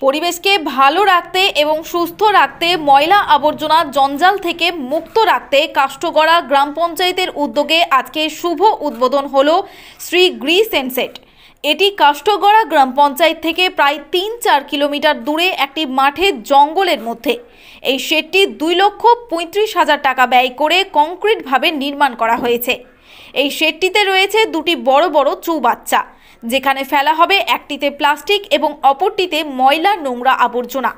পরিবেশকে ভালো রাখতে এবং সুস্থ রাখতে ময়লা আবর্জনা জঞ্জাল থেকে মুক্ত রাখতে কাষ্ঠগড়া গ্রাম পঞ্চায়েতের উদ্যোগে আজকে শুভ উদ্বোধন হলো শ্রী গ্রি সেনসেট। এটি কাষ্ঠগড়া গ্রাম পঞ্চায়েত থেকে প্রায় ৩-৪ কিলোমিটার দূরে একটি মাঠের জঙ্গলের মধ্যে। এই শেডটি 2,35,000 টাকা ব্যয় করে কংক্রিটভাবে নির্মাণ করা হয়েছে। এই শেডটিতে রয়েছে দুটি বড় বড় চৌবাচ্চা, যেখানে ফেলা হবে একটিতে প্লাস্টিক এবং অপরটিতে ময়লা নোংরা আবর্জনা।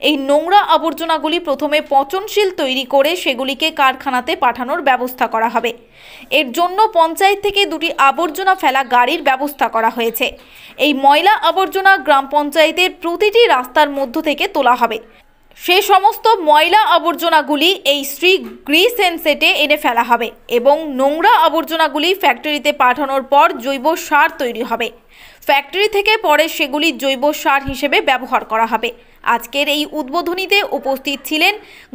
এই নোংরা আবর্জনাগুলি প্রথমে পচনশীল তৈরি করে সেগুলিকে কারখানাতে পাঠানোর ব্যবস্থা করা হবে। এর জন্য পঞ্চায়েত থেকে দুটি আবর্জনা ফেলা গাড়ির ব্যবস্থা করা হয়েছে। এই ময়লা আবর্জনা গ্রাম পঞ্চায়েতের প্রতিটি রাস্তার মধ্য থেকে তোলা হবে। সে সমস্ত ময়লা আবর্জনাগুলি এই শ্রী গ্রি সেনসেটে এনে ফেলা হবে এবং নোংরা আবর্জনাগুলি ফ্যাক্টরিতে পাঠানোর পর জৈব সার তৈরি হবে। ফ্যাক্টরি থেকে পরে সেগুলি জৈব সার হিসেবে ব্যবহার করা হবে। আজকের এই উদ্বোধনীতে উপস্থিত ছিলেন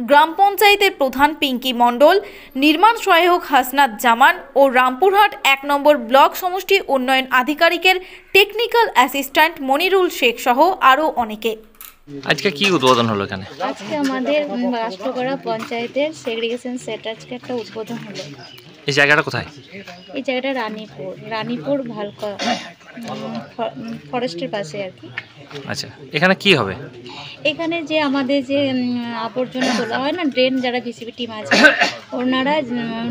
গ্রাম পঞ্চায়েতের প্রধান পিঙ্কি মণ্ডল, নির্মাণ সহায়ক হাসনাত জামান ও রামপুরহাট ১ নম্বর ব্লক সমষ্টি উন্নয়ন আধিকারিকের টেকনিক্যাল অ্যাসিস্ট্যান্ট মনিরুল শেখ সহ আরও অনেকে। আজকে কি উদ্বোধন হলো এখানে? আজকে আমাদের কাষ্ঠগড়া পঞ্চায়েতের সেগ্রিগেশন সেট আজকে একটা উদ্বোধন হলো। এই জায়গাটা কোথায়? এই জায়গাটা রানীপুর ভালকা ফরেস্টের পাশে আর কি। আচ্ছা, এখানে কি হবে? এখানে যে আমাদের যে আবর্জনা তোলা হয় না, ড্রেন যারা বিসিবি টিম আছে ওনারা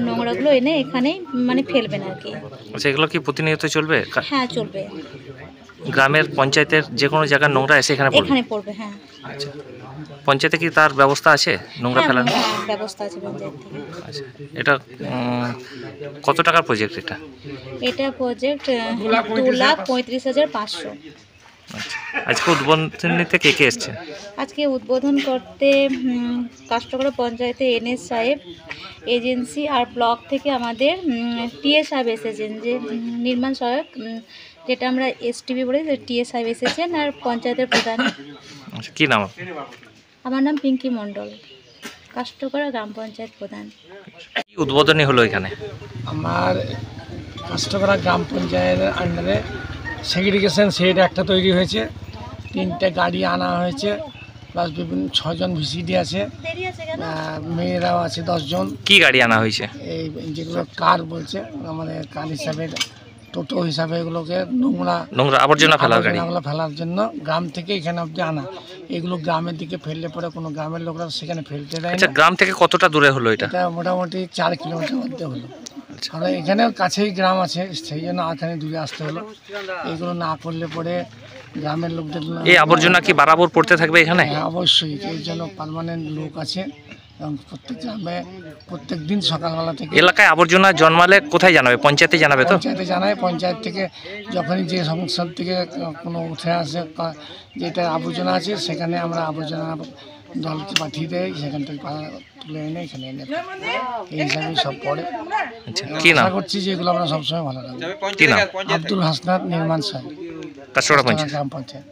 নোংরাগুলো এনে এখানে মানে ফেলবেন আর কি। আচ্ছা, এগুলো কি প্রতিনিয়ত চলবে? হ্যাঁ, চলবে। গ্রামের পঞ্চায়েতের যে কোনো জায়গার নোংরা এসে এখানে পড়বে? হ্যাঁ। আচ্ছা, পঞ্চায়েতে কি তার ব্যবস্থা আছে নোংরা ফেলার? হ্যাঁ, ব্যবস্থা আছে পঞ্চায়েত থেকে। আচ্ছা, এটা কত টাকার প্রজেক্ট? এটা প্রজেক্ট 2,35,500। আচ্ছা, আজকে উদ্বোধনীতে কে কে এসছে? আজকে উদ্বোধন করতে কাষ্ঠগড়া পঞ্চায়েতে এনএস সাহেব, এজেন্সি আর ব্লক থেকে আমাদের টিএ সাহেব এসেছেন, যে নির্মাণ সহায়ক যেটা আমরা এসটিভি বলি, টিএ সাহেব এসেছেন, আর পঞ্চায়েতের প্রধান। আচ্ছা, কি নাম? আমার নাম পিঙ্কি মণ্ডল, কাষ্ঠগড়া গ্রাম পঞ্চায়েত প্রধান। কি উদ্বোধনী হলো এখানে? আমার কাষ্ঠগড়া গ্রাম পঞ্চায়েতের আন্ডারে সেগ্রিগেশন শেড একটা তৈরি হয়েছে, 3টে গাড়ি আনা হয়েছে, প্লাস বিভিন্ন 6 জন ভিসিডি আছে, মেয়েরাও আছে 10 জন। কি গাড়ি আনা হয়েছে? এই যেগুলো কার বলছে আমাদের কার হিসাবে, টোটো হিসাবে, এগুলোকে নোংরা আবর্জনা ফেলার জন্য গ্রাম থেকে এখানে অবধি আনা। এগুলো গ্রামের দিকে ফেললে পরে কোনো গ্রামের লোকরা সেখানে ফেলতে দেয়। আচ্ছা, গ্রাম থেকে কতটা দূরে হলো এটা? মোটামুটি 4 কিলোমিটার মধ্যে হলো। আর এখানেও কাছেই গ্রাম আছে, সেই জন্য এখানে দূরে আসতে হলো। এইগুলো না করলে পরে গ্রামের লোকদের এই আবর্জনা কি বরাবর পড়তে থাকবে এখানে? হ্যাঁ, অবশ্যই। এর জন্য পার্মানেন্ট লোক আছে এবং প্রত্যেক গ্রামে প্রত্যেক দিন সকালবেলা থেকে। এলাকায় আবর্জনা জন্মালে কোথায় জানাবে? পঞ্চায়েতে জানাবে তো? পঞ্চায়েতে জানায়। পঞ্চায়েত থেকে যখনই যে সংসদ থেকে কোনো উঠে আসে যেটা আবর্জনা আছে, সেখানে আমরা আবর্জনা দলকে পাঠিয়ে দেয়, সেখান থেকে তুলে এনে এখানে এনে এই হিসাবে সব পড়ে। কি নাম? আশা করছি যে এগুলো আমরা সবসময় ভালো রাখবো। কি নাম? আব্দুল হাসনাত, নির্মাণ সাহেব, কাষ্ঠগড়া গ্রাম পঞ্চায়েত।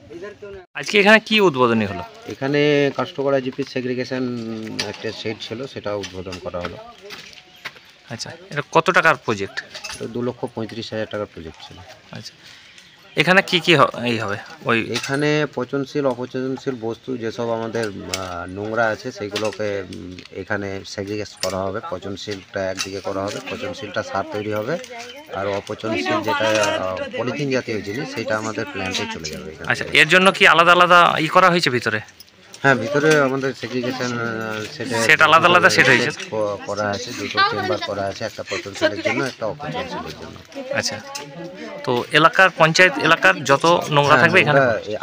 আজকে এখানে কি উদ্বোধনী হলো? এখানে কাষ্ঠগড়া জিপি সেগ্রিগেশন একটা সেট ছিল, সেটা উদ্বোধন করা হলো। আচ্ছা, এটা কত টাকার প্রজেক্ট? 2,35,000 টাকার প্রজেক্ট ছিল। আচ্ছা, এখানে কি কি এই হবে? এখানে পচনশীল অপচনশীল বস্তু যেসব আমাদের নোংরা আছে সেগুলোকে এখানে সেগ্রিগেট করা হবে। পচনশীলটা একদিকে করা হবে, পচনশীলটা সার তৈরি হবে, আর অপচনশীল যেটা পলিথিন জাতীয় জিনিস সেটা আমাদের প্ল্যান্টে চলে যাবে। আচ্ছা, এর জন্য কি আলাদা আলাদা করা হয়েছে ভিতরে? হ্যাঁ, ভিতরে আমাদের সেগ্রিগেশন সেট আলাদা আলাদা সেট হয়েছে করা আছে, 2টো চেম্বার করা আছে, একটা পচনশীলের জন্য, একটা অপচনশীলের জন্য। আচ্ছা, তো এলাকার পঞ্চায়েত এলাকার যত নোংরা থাকবে এখানে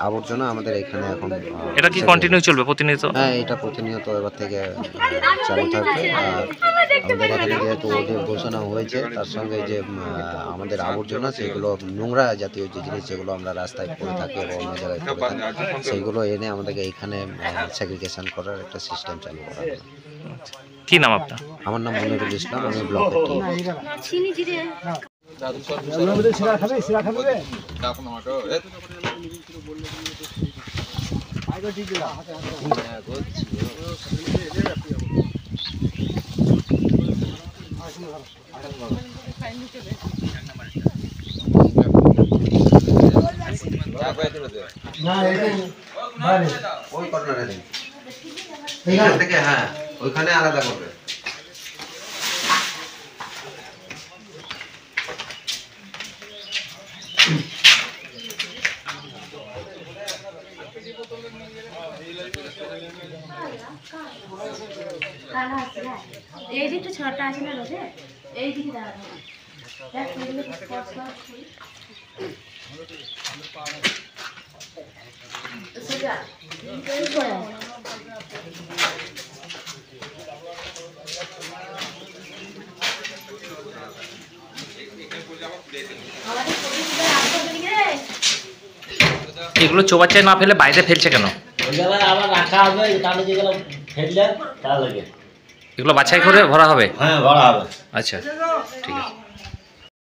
আবর্জনা আমাদের এখানে এখন এটা কি কন্টিনিউ চলবে প্রতিনিয়ত? হ্যাঁ, এটা প্রতিনিয়ত এবার থেকে চালু থাকবে। আর আমাদের এখানে যেহেতু ওদের ঘোষণা হয়েছে, তার সঙ্গে যে আমাদের আবর্জনা সেগুলো নোংরা জাতীয় যে জিনিস যেগুলো আমরা রাস্তায় পড়ে থাকি বা অন্য জায়গায় পড়ে থাকি, সেইগুলো এনে আমাদেরকে এইখানে সেগ্রিগেশন করার একটা সিস্টেম চালু করা হলো। কি নাম আপনার? আমার নাম মনিরুল ইসলাম, আমি ব্লকের না ওই কর্নারে দিন, এখান থেকে হ্যাঁ ওইখানে আলাদা করবে। এই দিকটা ছটা আছে না রোদে, এই দিকে দাঁড়ানো এগুলো চৌবাচ্চায় না ফেলে বাইরে ফেলছে কেন? ওই জায়গায় আবার রাখা হবে, তাহলে যেগুলো ফেললে তার লাগে। এগুলো বাছাই করে ভরা হবে? হ্যাঁ, ভরা হবে। আচ্ছা, ঠিক আছে।